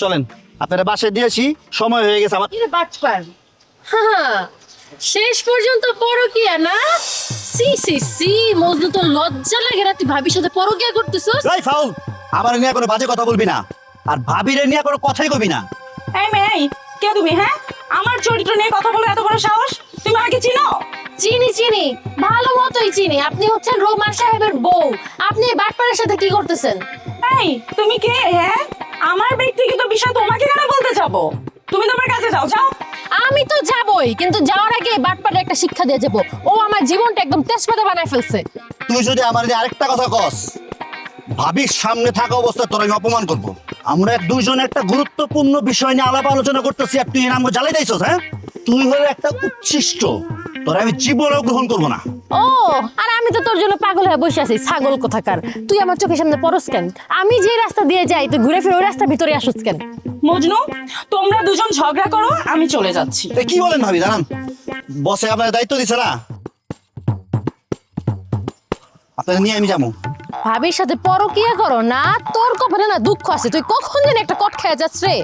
চলেন, আপনারা বাসায় দিয়েছি, সময় হয়ে গেছে আমার। বাটপার, হ্যাঁ, শেষ পর্যন্ত পরকিয়া না? সি সি সি, মজনু তো লজ্জা লাগে না তুই ভাবির সাথে পরকিয়া করতেছস? এই ফাউল, আমার নিয়ে কোনো বাজে কথা বলবি না, আর ভাবিরে নিয়ে কোনো কথাই কবি না। এই মেয়ে, কে তুমি? হ্যাঁ, আমার চরিত্র নিয়ে কথা বলো এত বড় সাহস? তুমি আমাকে চিনো? চিনি চিনি, ভালো মতোই চিনি। আপনি হচ্ছেন রোমান সাহেবের বউ। আপনি এই বাটপারের সাথে কি করতেছেন? এই তুমি কে? হ্যাঁ, আমার ব্যক্তিগত বিষয় তোমাকে কেন বলতে যাবো? তুমি তোমার কাছে যাও, যাও। আমি তো যাবই, কিন্তু যাওয়ার আগে বাটপারে একটা শিক্ষা দিয়ে যাবো। ও আমার জীবনটা একদম তেজপাতা বানায় ফেলছে। তুই যদি আমার নিয়ে আরেকটা কথা কস, ভাবির সামনে থাকা অবস্থায় তোর আমি অপমান করবো। আমরা দুইজন একটা গুরুত্বপূর্ণ বিষয় নিয়ে আলাপ আলোচনা করতেছি, আর তুই নাম জ্বালাই দিয়েছস। হ্যাঁ, তুই হলে একটা উচ্ছিষ্ট, তোর আমি জীবনেও গ্রহণ করবো না। ও, আর আমি তো তোর জন্য পাগল হয়ে বসে আছি, ছাগল কোথাকার। তুই আমার চোখের সামনে পরস কেন? আমি যে রাস্তা দিয়ে যাই তুই ঘুরে ফিরে ওই রাস্তার ভিতরে আসুস কেন? মজনু, তোমরা দুজন ঝগড়া করো, আমি চলে যাচ্ছি। এ কি বলেন ভাবি? দাঁড়ান, বসে আপনার দায়িত্ব দিছে না, আপনাকে নিয়ে আমি যাবো। ভাবির সাথে পরকিয়া করো না? তোর কপালে না দুঃখ আছে। তুই কখন যেন একটা কট খেয়ে যাস রে।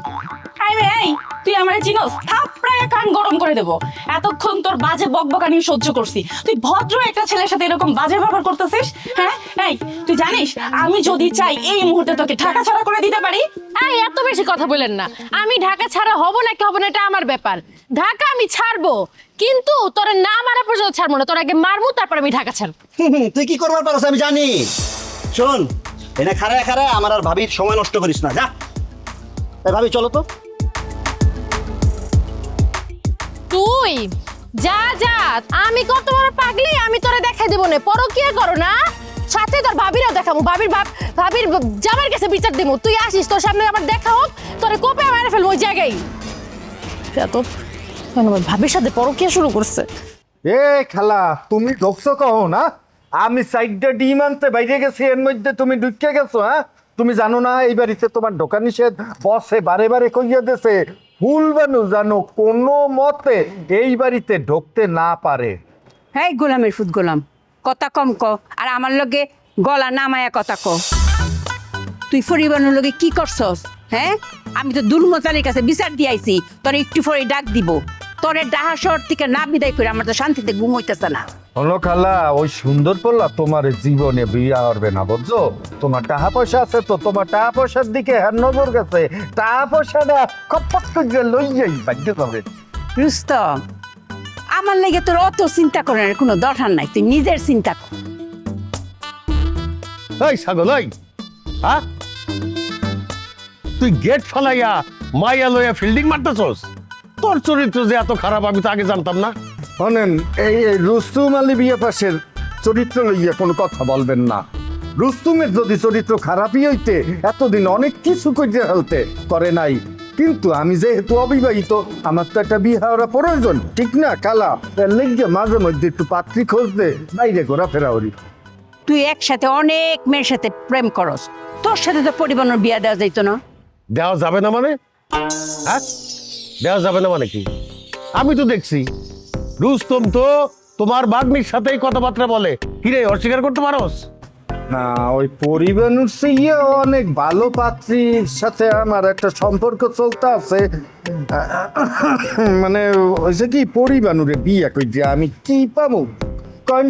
এই, তুই আমার চিনোস? থাপড়ায় কান গরম করে দেবো। এতক্ষণ তোর বাজে বকবকানি সহ্য করছি। তুই ভদ্র একটা ছেলের সাথে এরকম বাজে ব্যবহার করতেছিস? হ্যাঁ, এই তুই জানিস আমি যদি চাই এই মুহূর্তে তোকে ঢাকা ছাড়া করে দিতে পারি? এই এত বেশি কথা বলেন না। আমি ঢাকা ছাড়া হব নাকি হব না এটা আমার ব্যাপার। ঢাকা আমি ছাড়বো, কিন্তু তোর না মারা পর্যন্ত ছাড়বো না। তোর আগে মারবো, তারপর আমি ঢাকা ছাড়বো। তুই কি করবার পারছ আমি জানি। শোন, এনে খারায় খারায় আমার আর ভাবির সময় নষ্ট করিস না, যা। এই ভাবি চলো তো। তুই যা যা, আমি কত বড় পাগলি আমি তোরে দেখাই দেবো না। পরকিয়া করো না, সাথে তোর ভাবিরাও দেখাবো। ভাবির জামার কাছে বিচার দেবো। তুই আসিস, তোর সামনে আমার দেখা হোক, তোরে কোপে মেরে ফেলবো ওই জায়গায়। এত ভাবির সাথে পরকিয়া শুরু করছে। এ খালা, তুমি ঢুকছো কहो না? আমি সাইডটা ডিম আনতে বাইরে গেছি, এর মধ্যে তুমি ঢুকে গেছো। হ্যাঁ, তুমি জানো না এই বাড়িতে তোমার ঢোকা নিষেধ? বসে বারে বারে কইয়া দেছে ফুল বানু জানো কোনো মতে এই বাড়িতে ঢুকতে না পারে। হ্যাঁ, গোলামের ফুট গোলাম, কথা কম ক, আর আমার লগে গলা নামায়া কথা ক। তুই ফরিবানোর লগে কি করছস? হ্যাঁ, আমি তো দুর্মতালির কাছে বিচার দিয়াইছি, তোর একটু পরে ডাক দিব। তোরে ডাহা শহর থেকে না বিদায় করে আমার তো শান্তিতে ঘুম হইতেছে না। হলো খালা, ওই সুন্দর পড়লা তোমার জীবনে বিয়া হবে না, বুঝছো? তোমার টাকা পয়সা আছে তো, তোমার টাকা পয়সার দিকে হ্যাঁ নজর গেছে। টাকা পয়সাটা খপট করে লইয়াই বাধ্য হবে। রুস্তম, আমার লেগে তোর অত চিন্তা করার কোনো দরকার নাই, তুই নিজের চিন্তা কর। এই ছাগল, এই হ্যাঁ, তুই গেট ফালাইয়া মাইয়া লইয়া ফিল্ডিং মারতেছস? তোর চরিত্র যে এত খারাপ আমি তো আগে জানতাম না। শোনেন, এই রুস্তুম আলী বিয়ে পাশের চরিত্র লইয়া কোনো কথা বলবেন না। রুস্তুমের যদি চরিত্র খারাপই হইতে এতদিন অনেক কিছু করতে ফেলতে করে নাই, কিন্তু আমি যেহেতু অবিবাহিত আমার তো একটা বিয়ে হওয়ার প্রয়োজন, ঠিক না খালা? লেগে মাঝে মধ্যে একটু পাত্রী খোঁজতে বাইরে ঘোরাফেরা করি। তুই একসাথে অনেক মেয়ের সাথে প্রেম করস, তোর সাথে তো পরিবারের বিয়া দেওয়া যাইতো না? দেওয়া যাবে না মানে? হ্যাঁ, দেওয়া যাবে না মানে কি? আমি তো দেখছি রুস্তম তো তোমার বাগ্নির সাথেই কথাবার্তা বলে। কিরে, অস্বীকার করতে পারোস? না, ওই পরিবানুর চেয়ে অনেক ভালো পাত্রীর সাথে আমার একটা সম্পর্ক চলতে আছে। মানে হয়েছে কি, পরিবানুরে বিয়ে কইতে আমি কি পাবো? কারণ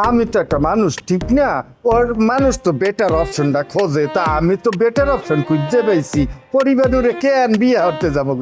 আমি তো একটা মানুষ, ঠিক না? ওর মানুষ তো বেটার অপশনটা খোঁজে, তা আমি তো বেটার অপশন খুঁজে পেয়েছি। পরিবানুরে কেন বিয়ে হতে যাবো?